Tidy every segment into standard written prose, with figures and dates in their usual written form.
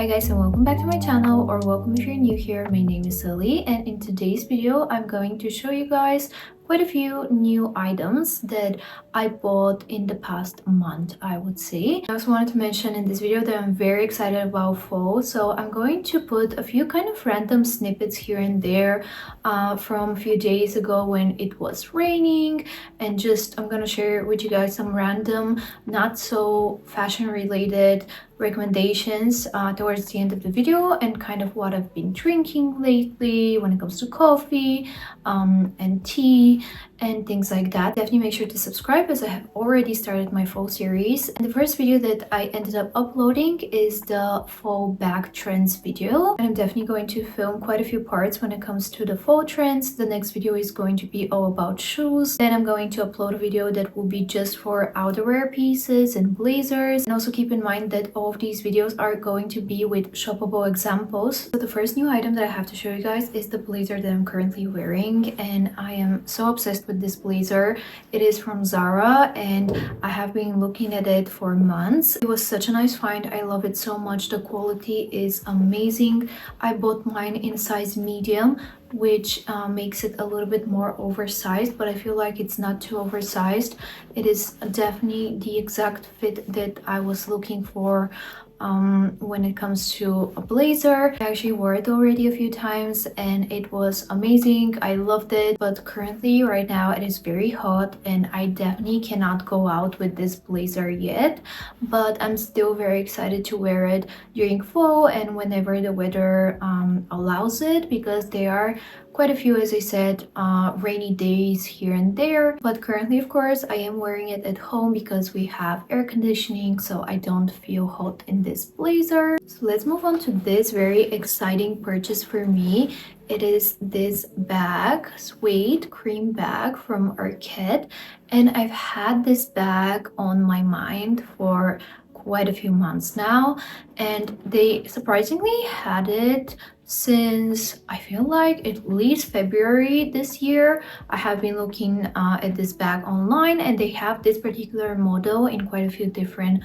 Hi guys, and welcome back to my channel, or welcome if you're new here. My name is Lily, and in today's video I'm going to show you guys quite a few new items that I bought in the past month, I would say. I also wanted to mention in this video that I'm very excited about fall, so I'm going to put a few kind of random snippets here and there from a few days ago when it was raining, and just I'm gonna share with you guys some random, not so fashion related recommendations towards the end of the video, and kind of what I've been drinking lately when it comes to coffee and tea and things like that. Definitely make sure to subscribe as I have already started my fall series. And the first video that I ended up uploading is the fall bag trends video, and I'm definitely going to film quite a few parts when it comes to the fall trends. The next video is going to be all about shoes. Then I'm going to upload a video that will be just for outerwear pieces and blazers, and also keep in mind that all of these videos are going to be with shoppable examples. So the first new item that I have to show you guys is the blazer that I'm currently wearing, and I am so obsessed with this blazer. It is from Zara, and I have been looking at it for months. It was such a nice find. I love it so much. The quality is amazing. I bought mine in size medium, which makes it a little bit more oversized, but I feel like it's not too oversized. It is definitely the exact fit that I was looking for when it comes to a blazer. I actually wore it already a few times and it was amazing. I loved it, but currently right now it is very hot and I definitely cannot go out with this blazer yet, but I'm still very excited to wear it during fall and whenever the weather allows it, because there are quite a few, as I said, rainy days here and there. But currently, of course, I am wearing it at home because we have air conditioning, so I don't feel hot in this blazer. So let's move on to this very exciting purchase for me. It is this bag, Suede cream bag from Arket, and I've had this bag on my mind for quite a few months now, and they surprisingly had it since I feel like at least February this year. I have been looking at this bag online, and they have this particular model in quite a few different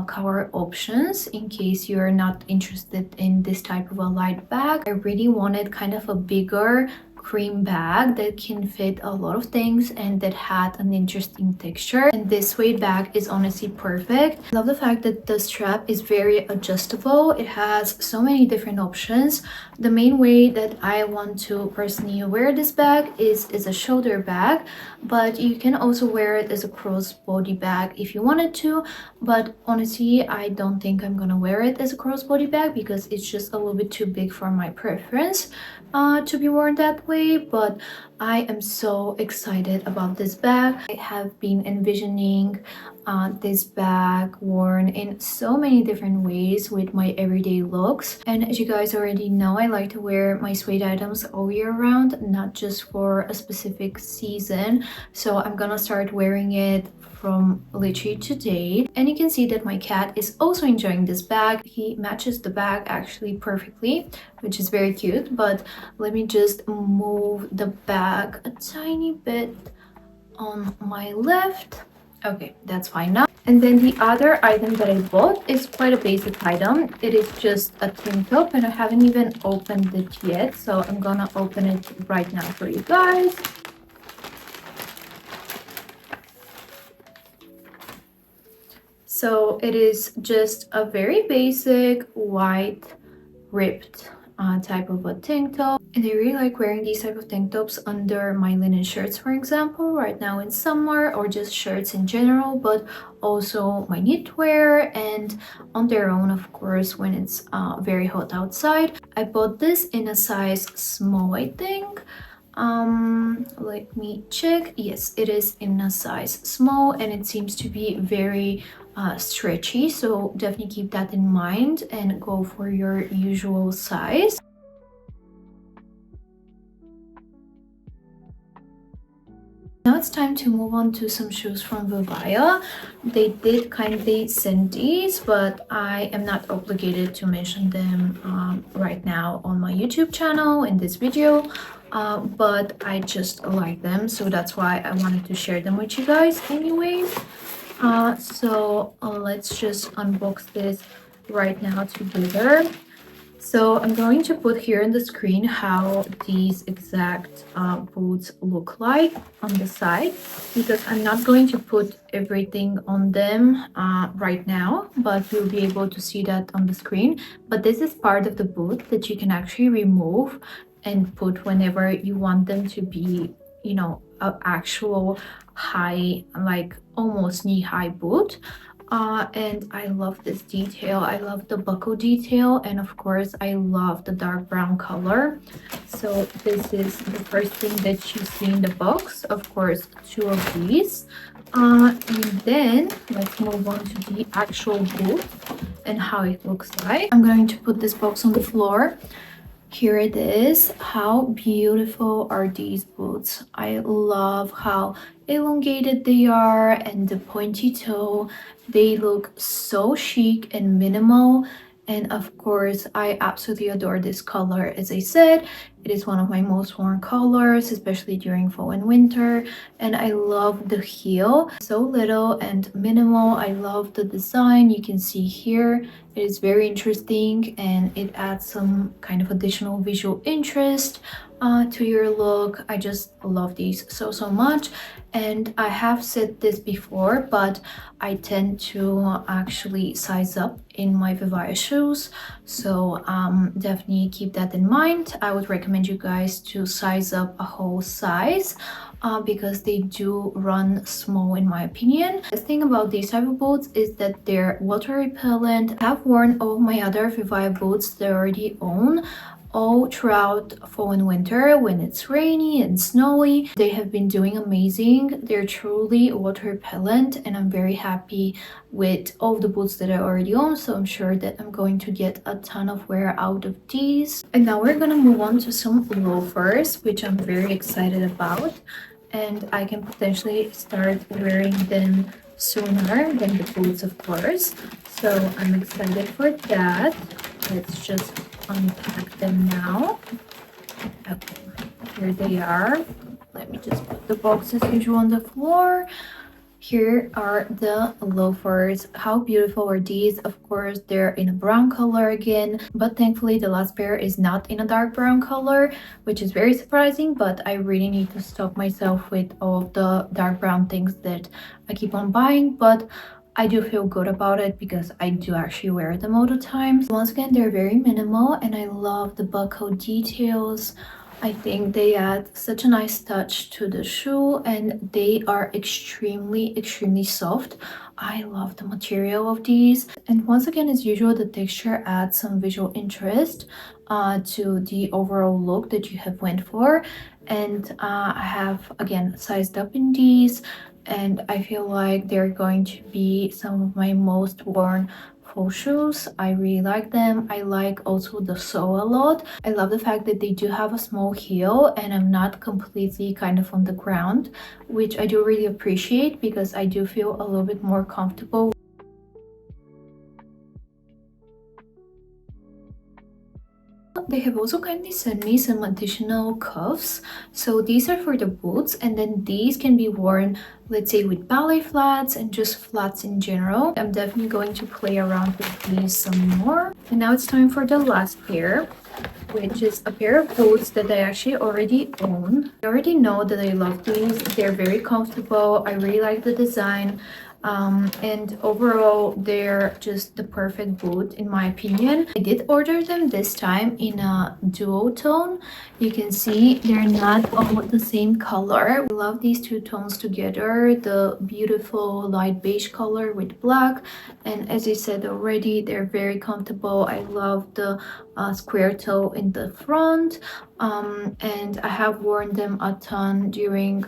color options in case you're not interested in this type of a light bag. I really wanted kind of a bigger cream bag that can fit a lot of things and that had an interesting texture, and this suede bag is honestly perfect. I love the fact that the strap is very adjustable. It has so many different options. The main way that I want to personally wear this bag is a shoulder bag, but you can also wear it as a crossbody bag if you wanted to, but honestly I don't think I'm gonna wear it as a crossbody bag because it's just a little bit too big for my preference to be worn that way. But I am so excited about this bag. I have been envisioning this bag worn in so many different ways with my everyday looks, and as you guys already know, I like to wear my suede items all year round, not just for a specific season. So I'm gonna start wearing it from literally today, and you can see that my cat is also enjoying this bag. He matches the bag actually perfectly, which is very cute. But let me just move the bag a tiny bit on my left. Okay, that's fine now. And then the other item that I bought is quite a basic item. It is just a tank top, and I haven't even opened it yet, so I'm gonna open it right now for you guys. So it is just a very basic white ripped type of a tank top, and I really like wearing these type of tank tops under my linen shirts, for example, right now in summer, or just shirts in general, but also my knitwear, and on their own, of course, when it's very hot outside. I bought this in a size small, I think. Let me check. Yes, it is in a size small, and it seems to be very stretchy, so definitely keep that in mind and go for your usual size. Now it's time to move on to some shoes from Vivaia. They did kindly send these, but I am not obligated to mention them right now on my YouTube channel in this video. But I just like them, so that's why I wanted to share them with you guys anyways. So let's just unbox this right now together. So I'm going to put here on the screen how these exact boots look like on the side, because I'm not going to put everything on them right now, but you'll be able to see that on the screen. But this is part of the boot that you can actually remove and put whenever you want them to be, you know, an actual high, like almost knee-high boot. And I love this detail. I love the buckle detail, and of course I love the dark brown color. So this is the first thing that you see in the box, of course, two of these. And then let's move on to the actual boot and how it looks like. I'm going to put this box on the floor. Here it is. How beautiful are these boots? I love how elongated they are, and the pointy toe. They look so chic and minimal. And of course, I absolutely adore this color. As I said, it is one of my most worn colors, especially during fall and winter. And I love the heel, so little and minimal. I love the design. You can see here it is very interesting, and it adds some kind of additional visual interest to your look. I just love these so much. And I have said this before, but I tend to actually size up in my Vivaia shoes, so definitely keep that in mind. I would recommend you guys to size up a whole size because they do run small in my opinion. The thing about these type of boots is that they're water repellent. I've worn all my other Vivaia boots that I already own all throughout fall and winter when it's rainy and snowy. They have been doing amazing. They're truly water repellent, and I'm very happy with all the boots that I already own, so I'm sure that I'm going to get a ton of wear out of these. And now we're gonna move on to some loafers, which I'm very excited about, and I can potentially start wearing them sooner than the boots, of course, so I'm excited for that. Let's just unpack them now. Okay, here they are. Let me just put the box as usual on the floor. Here are the loafers. How beautiful are these? Of course, they're in a brown color again, but thankfully the last pair is not in a dark brown color, which is very surprising, but I really need to stop myself with all of the dark brown things that I keep on buying. But I do feel good about it because I do actually wear them all the time. Once again, they're very minimal, and I love the buckle details. I think they add such a nice touch to the shoe, and they are extremely soft. I love the material of these. And once again, as usual, the texture adds some visual interest to the overall look that you have went for. And I have, again, sized up in these, and I feel like they're going to be some of my most worn fall shoes. I really like them. I like also the sole a lot. I love the fact that they do have a small heel and I'm not completely kind of on the ground, which I do really appreciate because I do feel a little bit more comfortable. They have also kindly sent me some additional cuffs. So these are for the boots, and then these can be worn, let's say, with ballet flats and just flats in general. I'm definitely going to play around with these some more. And now it's time for the last pair, which is a pair of boots that I actually already own. I already know that I love these. They're very comfortable. I really like the design. And overall they're just the perfect boot in my opinion. I did order them this time in a duo tone. You can see they're not all the same color. I love these two tones together, the beautiful light beige color with black, and as I said already, they're very comfortable. I love the square toe in the front, and I have worn them a ton during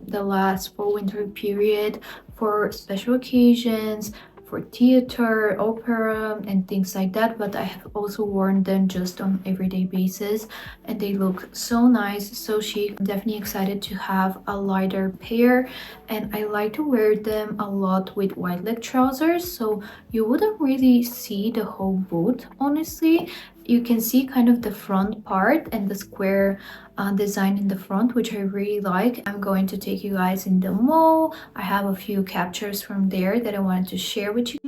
the last fall winter period for special occasions, for theater, opera, and things like that, but I have also worn them just on everyday basis, and they look so nice, so chic. I'm definitely excited to have a lighter pair, and I like to wear them a lot with wide leg trousers, so you wouldn't really see the whole boot, honestly. You can see kind of the front part and the square design in the front, which I really like. I'm going to take you guys in the mall. I have a few captures from there that I wanted to share with you.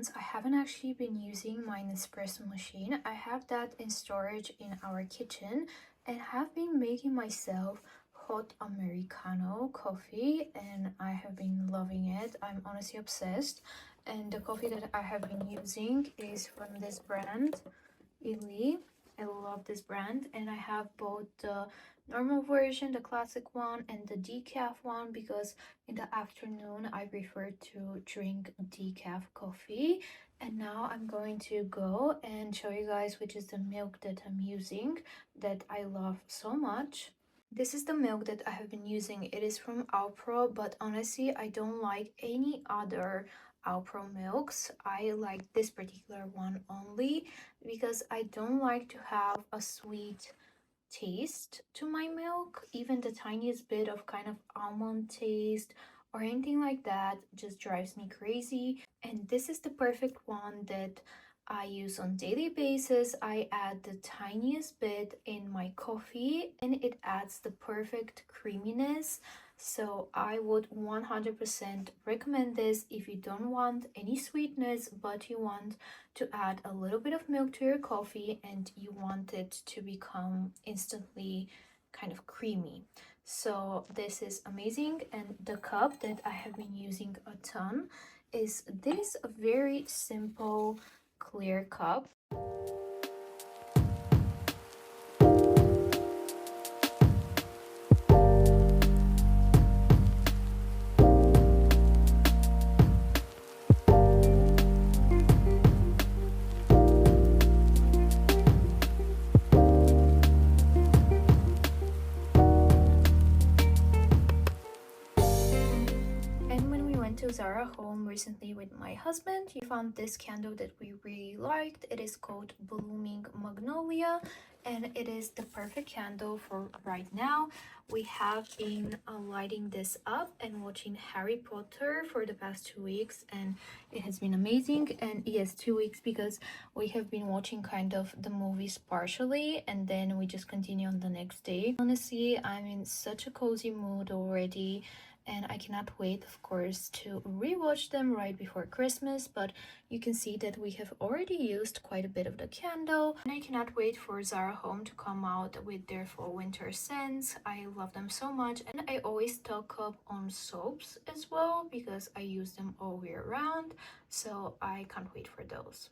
months I haven't actually been using my Nespresso machine. I have that in storage in our kitchen and have been making myself hot Americano coffee, and I have been loving it. I'm honestly obsessed. And the coffee that I have been using is from this brand, eelliess. I love this brand, and I have both the normal version, the classic one, and the decaf one, because in the afternoon I prefer to drink decaf coffee. And now I'm going to go and show you guys which is the milk that I'm using, that I love so much. This is the milk that I have been using. It is from Alpro, but honestly I don't like any other Alpro milks. I like this particular one only because I don't like to have a sweet taste to my milk. Even the tiniest bit of kind of almond taste or anything like that just drives me crazy. And this is the perfect one that I use on daily basis. I add the tiniest bit in my coffee and it adds the perfect creaminess. So I would 100% recommend this if you don't want any sweetness but you want to add a little bit of milk to your coffee and you want it to become instantly kind of creamy. So this is amazing. And the cup that I have been using a ton is this very simple clear cup. To Zara home recently with my husband, we found this candle that we really liked. It is called Blooming Magnolia and it is the perfect candle for right now. We have been lighting this up and watching Harry Potter for the past 2 weeks and it has been amazing. And yes, 2 weeks because we have been watching kind of the movies partially and then we just continue on the next day. Honestly, I'm in such a cozy mood already and I cannot wait, of course, to rewatch them right before Christmas. But you can see that we have already used quite a bit of the candle, and I cannot wait for Zara Home to come out with their fall winter scents. I love them so much, and I always stock up on soaps as well because I use them all year round, so I can't wait for those.